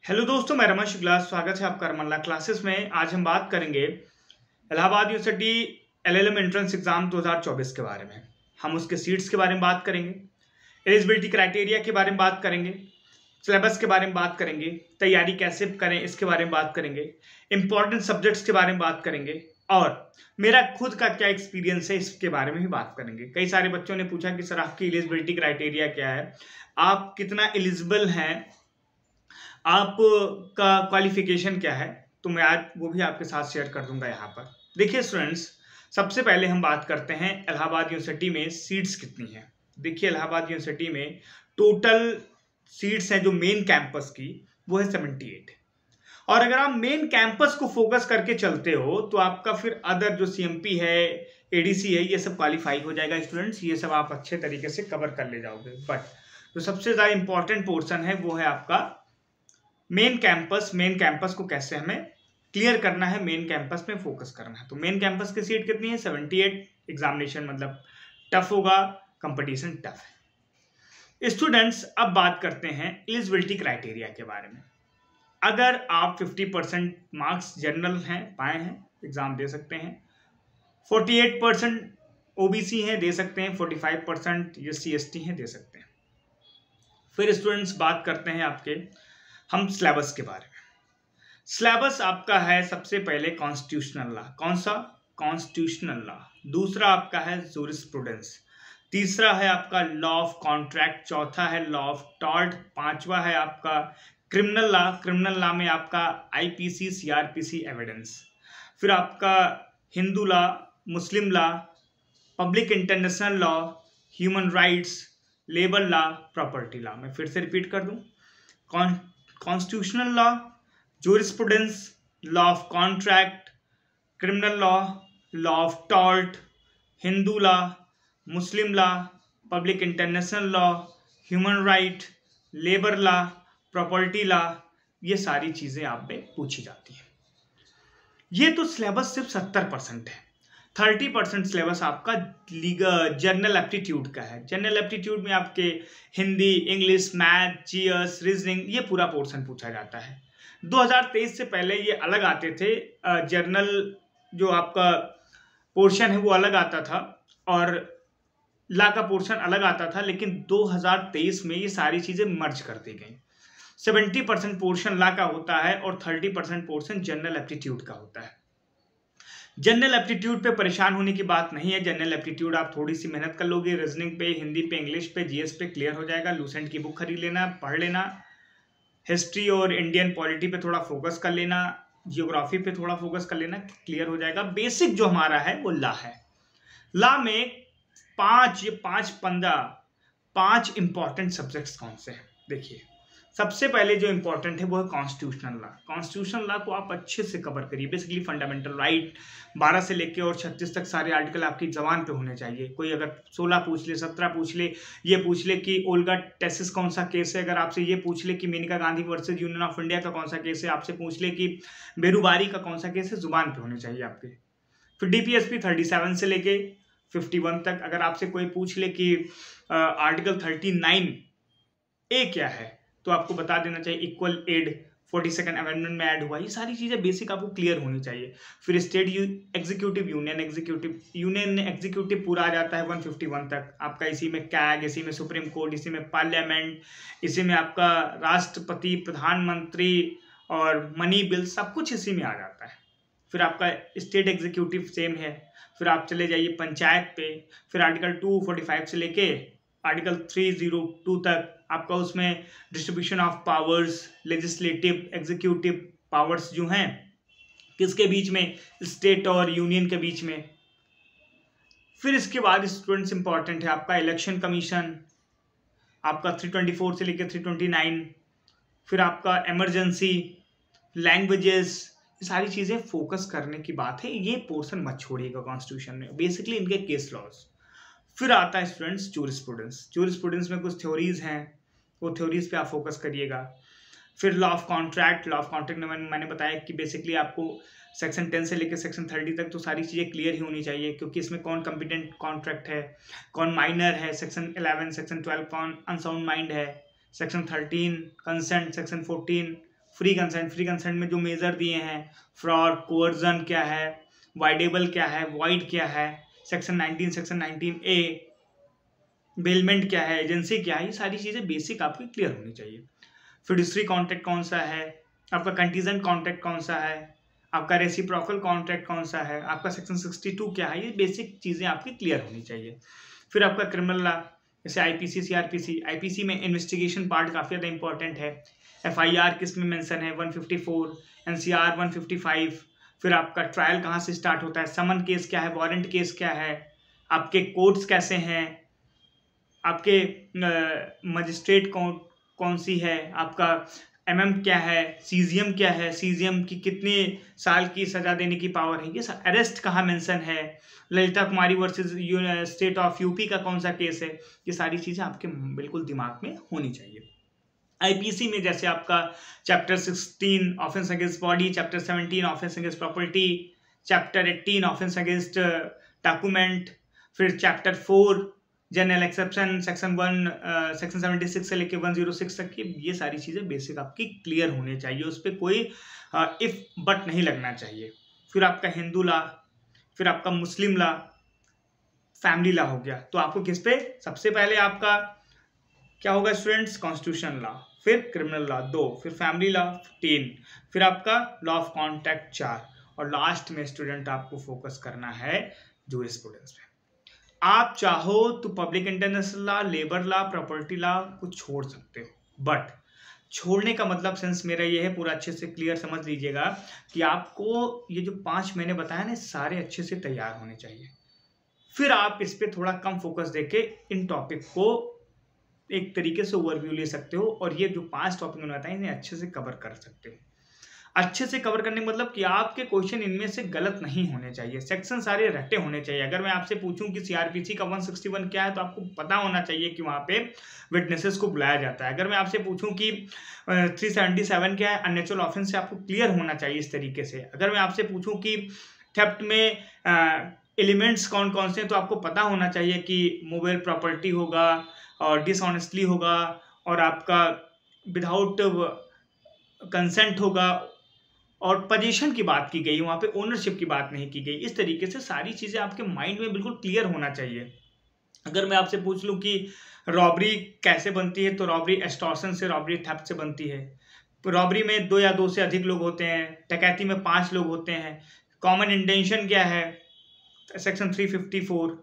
Hello दोस्तों, मैं रमन शुक्ला। स्वागत है आपका रमन ला क्लासेस में। आज हम बात करेंगे Allahabad university LLM entrance exam 2024 के बारे में। हम उसके सीट्स के बारे में बात करेंगे, एलिजिबिलिटी क्राइटेरिया के बारे में बात करेंगे, सिलेबस के बारे में बात करेंगे, तैयारी कैसे करें इसके बारे में बात करेंगे, इंपॉर्टेंट सब्जेक्ट्स के बारे में बात करेंगे और मेरा खुद का क्या एक्सपीरियंस है इसके बारे में भी बात करेंगे। कई सारे बच्चों ने पूछा कि सर आपकी एलिजिबिलिटी क्राइटेरिया क्या है, आप कितना एलिजिबल हैं, आपका क्वालिफिकेशन क्या है। तो मैं आज वो भी आपके साथ शेयर कर दूंगा यहाँ पर। देखिए स्टूडेंट्स, सबसे पहले हम बात करते हैं इलाहाबाद यूनिवर्सिटी में सीट्स कितनी हैं। देखिए इलाहाबाद यूनिवर्सिटी में टोटल सीट्स हैं जो मेन कैंपस की, वो है 78। और अगर आप मेन कैंपस को फोकस करके चलते हो तो आपका फिर अदर जो सीएमपी है, एडीसी है, ये सब क्वालिफाई हो जाएगा स्टूडेंट्स। ये सब आप अच्छे तरीके से कवर कर ले जाओगे। बट जो सबसे ज़्यादा इंपॉर्टेंट पोर्शन है वो है आपका मेन कैंपस। मेन कैंपस को कैसे हमें क्लियर करना है, मेन कैंपस में फोकस करना है। तो मेन कैंपस की सीट कितनी है? 78। एग्जामिनेशन मतलब टफ होगा, कंपटीशन टफ है। स्टूडेंट्स, अब बात करते हैं एलिजिबिलिटी क्राइटेरिया के बारे में। अगर आप 50% मार्क्स जनरल हैं, पाए हैं, एग्जाम दे सकते हैं। 48% ओबीसी हैं, दे सकते हैं। 45% एससी एसटी हैं, दे सकते हैं। फिर स्टूडेंट्स बात करते हैं आपके हम सिलेबस के बारे में। सिलेबस आपका है सबसे पहले कॉन्स्टिट्यूशनल लॉ। कौन सा? Constitutional law. दूसरा आपका है जूरिस्प्रूडेंस। तीसरा है आपका लॉ ऑफ कॉन्ट्रैक्ट। चौथा है लॉ ऑफ टॉर्ट। पांचवा है आपका क्रिमिनल लॉ। क्रिमिनल लॉ में आपका आईपीसी, सीआरपीसी, एविडेंस। फिर आपका हिंदू लॉ, मुस्लिम law, public international law, human rights, labour law, property law. मैं फिर से रिपीट कर दूं, constitutional law, jurisprudence, law of contract, criminal law, law of tort, Hindu law, Muslim law, public international law, human right, labour law, property law. ये सारी चीजें आप पे पूछी जाती हैं। ये तो सिलेबस सिर्फ 70% है। 30% सिलेबस आपका जनरल एप्टीट्यूड का है। जनरल एप्टीट्यूड में आपके Hindi, English, math, GS, reasoning, ये पूरा पोर्शन पूछा जाता है। 2023 से पहले ये अलग आते थे। जर्नल जो आपका पोर्शन है वो अलग आता था और ला का पोर्शन अलग आता था, लेकिन 2023 में ये सारी चीजें मर्ज कर दी गई। 70% पोर्शन ला का होता है और 30% पोर्शन जनरल एप्टीट्यूड का होता है। जनरल एप्टीट्यूड पे परेशान होने की बात नहीं है। जनरल एप्टीट्यूड आप थोड़ी सी मेहनत कर लोगे, रीजनिंग पे, हिंदी पे, इंग्लिश पे, जीएस पे क्लियर हो जाएगा। लूसेंट की बुक खरीद लेना, पढ़ लेना। हिस्ट्री और इंडियन पॉलिटी पे थोड़ा फोकस कर लेना, जियोग्राफी पे थोड़ा फोकस कर लेना, क्लियर हो जाएगा। बेसिक जो हमारा है वो ला है। ला में पांच इंपॉर्टेंट सब्जेक्ट्स कौन से हैं? देखिए, सबसे पहले जो इंपॉर्टेंट है वो है कॉन्स्टिट्यूशनल लॉ। कॉन्स्टिट्यूशनल लॉ को आप अच्छे से कवर करिए। बेसिकली फंडामेंटल राइट 12 से लेके और 36 तक सारे आर्टिकल आपकी जबान पे होने चाहिए। कोई अगर 16 पूछ ले, 17 पूछ ले, ये पूछ ले कि ओल्गा टेसिस कौन सा केस है, अगर आपसे ये पूछ ले कि Menaka Gandhi versus Union of India का कौन सा केस है, आपसे पूछ ले कि बेरुबारी का कौन सा केस है, जुबान पे होने चाहिए आपके। फिर डीपीएसपी 37 से लेके 51 तक अगर आपसे कोई पूछ ले कि आर्टिकल 39A क्या है, तो आपको बता देना चाहिए इक्वल एड 42nd अमेंडमेंट में ऐड हुआ। ये सारी चीजें बेसिक आपको क्लियर होनी चाहिए। फिर स्टेट एग्जीक्यूटिव, यूनियन एग्जीक्यूटिव पूरा आ जाता है 151 तक आपका। इसी में कैग, इसी में सुप्रीम कोर्ट, इसी में पार्लियामेंट, इसी में आपका राष्ट्रपति, प्रधानमंत्री और मनी बिल, सब कुछ इसी में आ जाता है। फिर आपका स्टेट एग्जीक्यूटिव सेम है। फिर आप चले जाइए पंचायत पे। फिर आर्टिकल 245 से लेके आर्टिकल 302 तक आपका उसमें distribution of powers, legislative, executive powers जो हैं किसके बीच में? स्टेट और यूनियन के बीच में। फिर इसके बाद स्टूडेंट्स इंपॉर्टेंट है आपका इलेक्शन कमीशन, आपका 324 से लेकर 329। फिर आपका इमरजेंसी, लैंग्वेजेस, ये सारी चीजें फोकस करने की बात है। ये पोर्शन मत छोड़िएगा कॉन्स्टिट्यूशन में, बेसिकली इनके केस लॉज। फिर आता है स्टूडेंट्स जूरिस्प्रूडेंस। जूरिस्प्रूडेंस में कुछ थ्योरीज हैं, वो थ्योरीज पे आप फोकस करिएगा। फिर law of contract. Law of contract में मैंने बताया कि बेसिकली आपको सेक्शन 10 से लेकर सेक्शन 30 तक तो सारी चीज़ें क्लियर ही होनी चाहिए, क्योंकि इसमें कौन कंपिटेंट कॉन्ट्रैक्ट है, कौन माइनर है, सेक्शन 11, सेक्शन 12 कौन अनसाउंड माइंड है, section 13 consent, section 14 free consent में जो मेजर दिए हैं, फ्रॉड, कोअर्जन क्या है, वाइडेबल क्या है, वॉइड क्या है, सेक्शन 19A, बेलमेंट क्या है, एजेंसी क्या है, ये सारी चीज़ें बेसिक आपकी क्लियर होनी चाहिए। फिडुसरी कॉन्ट्रैक्ट कौन सा है, आपका कंटीजेंट कॉन्ट्रैक्ट कौन सा है, आपका रेसिप्रोकल कॉन्ट्रैक्ट कौन सा है, आपका सेक्शन 62 क्या है, ये बेसिक चीज़ें आपकी क्लियर होनी चाहिए। फिर आपका क्रिमिनल लॉ, जैसे आईपीसी, सीआरपीसी। आईपीसी में इन्वेस्टिगेशन पार्ट काफ़ी ज़्यादा इंपॉर्टेंट है। एफआईआर किस में मेंशन है, 154, एनसीआर 155। फिर आपका ट्रायल कहाँ से स्टार्ट होता है, समन केस क्या है, वारंट केस क्या है, आपके कोर्ट्स कैसे हैं, आपके मजिस्ट्रेट कौन सी है, आपका एमएम क्या है, सीजीएम क्या है, सीजीएम की कितने साल की सजा देने की पावर है, ये अरेस्ट कहाँ मेंशन है, ललिता कुमारी वर्सेस स्टेट ऑफ यूपी का कौन सा केस है, ये सारी चीज़ें आपके बिल्कुल दिमाग में होनी चाहिए। आईपीसी में जैसे आपका chapter 16 offence against body, chapter 17 offence against property, chapter 18 offence against document, फिर चैप्टर 4 जनरल एक्सेप्शन, सेक्शन 76 से लेके 106 तक की, ये सारी चीज़ें बेसिक आपकी क्लियर होनी चाहिए, उस पर कोई इफ बट नहीं लगना चाहिए। फिर आपका हिंदू लॉ, फिर आपका मुस्लिम लॉ, फैमिली लॉ हो गया। तो आपको किस पे, सबसे पहले आपका क्या होगा स्टूडेंट्स, कॉन्स्टिट्यूशन लॉ, फिर क्रिमिनल लॉ 2, फिर फैमिली लॉ 3, फिर आपका लॉ ऑफ कॉन्ट्रैक्ट 4, और लास्ट में स्टूडेंट आपको फोकस करना है जूरिस्प्रूडेंस पे। आप चाहो तो public international law, labour law, property law को छोड़ सकते हो, बट छोड़ने का मतलब सेंस मेरा ये है, पूरा अच्छे से क्लियर समझ लीजिएगा कि आपको ये जो 5 महीने बताया ना, सारे अच्छे से तैयार होने चाहिए। फिर आप इस पर थोड़ा कम फोकस देके इन टॉपिक को एक तरीके से ओवरव्यू ले सकते हो, और ये जो 5 टॉपिक मैंने बताए इन्हें अच्छे से कवर कर सकते हो। अच्छे से कवर करने का मतलब कि आपके क्वेश्चन इनमें से गलत नहीं होने चाहिए, सेक्शन सारे रटे होने चाहिए। अगर मैं आपसे पूछूं कि सीआरपीसी का 161 क्या है, तो आपको पता होना चाहिए कि वहाँ पे विटनेसेस को बुलाया जाता है। अगर मैं आपसे पूछूं कि 377 क्या है, अननेचुरल ऑफेंस से आपको क्लियर होना चाहिए इस तरीके से। अगर मैं आपसे पूछूं कि थेफ्ट में एलिमेंट्स कौन कौन से हैं, तो आपको पता होना चाहिए कि मोबाइल प्रॉपर्टी होगा, और डिसऑनेस्टली होगा, और आपका विदाउट कंसेंट होगा, और पोजीशन की बात की गई, वहाँ पे ओनरशिप की बात नहीं की गई। इस तरीके से सारी चीज़ें आपके माइंड में बिल्कुल क्लियर होना चाहिए। अगर मैं आपसे पूछ लूँ कि रॉबरी कैसे बनती है, तो रॉबरी एक्सटॉर्शन से, रॉबरी थेफ्ट से बनती है। रॉबरी में 2 या 2 से अधिक लोग होते हैं, डकैती में 5 लोग होते हैं। कॉमन इंटेंशन क्या है, सेक्शन 354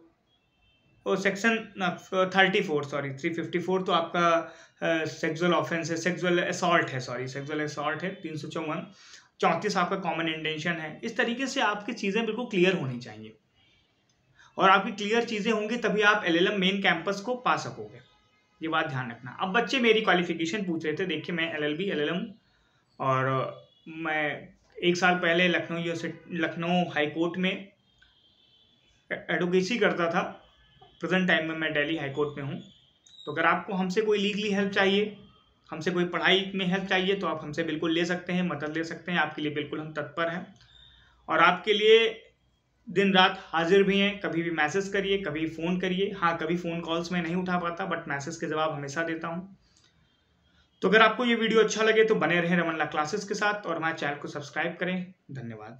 और सेक्शन 354 तो आपका सेक्सुअल ऑफेंस है, सेक्सुअल असॉल्ट है, 354, 34 आपका कॉमन इंटेंशन है। इस तरीके से आपकी चीज़ें बिल्कुल क्लियर होनी चाहिए, और आपकी क्लियर चीज़ें होंगी तभी आप एलएलएम मेन कैंपस को पा सकोगे, ये बात ध्यान रखना। अब बच्चे मेरी क्वालिफिकेशन पूछ रहे थे, देखिए मैं एलएलबी, एलएलएम, और मैं 1 साल पहले लखनऊ हाई कोर्ट में एडवोकेसी करता था। प्रेजेंट टाइम में मैं दिल्ली हाई कोर्ट में हूँ। तो अगर आपको हमसे कोई लीगली हेल्प चाहिए, हमसे कोई पढ़ाई में हेल्प चाहिए, तो आप हमसे बिल्कुल ले सकते हैं, मदद ले सकते हैं। आपके लिए बिल्कुल हम तत्पर हैं, और आपके लिए दिन रात हाजिर भी हैं। कभी भी मैसेज करिए, कभी फ़ोन करिए। हाँ, कभी फ़ोन कॉल्स में नहीं उठा पाता, बट मैसेज के जवाब हमेशा देता हूँ। तो अगर आपको ये वीडियो अच्छा लगे तो बने रहें रमन लॉ क्लासेस के साथ, और हमारे चैनल को सब्सक्राइब करें। धन्यवाद।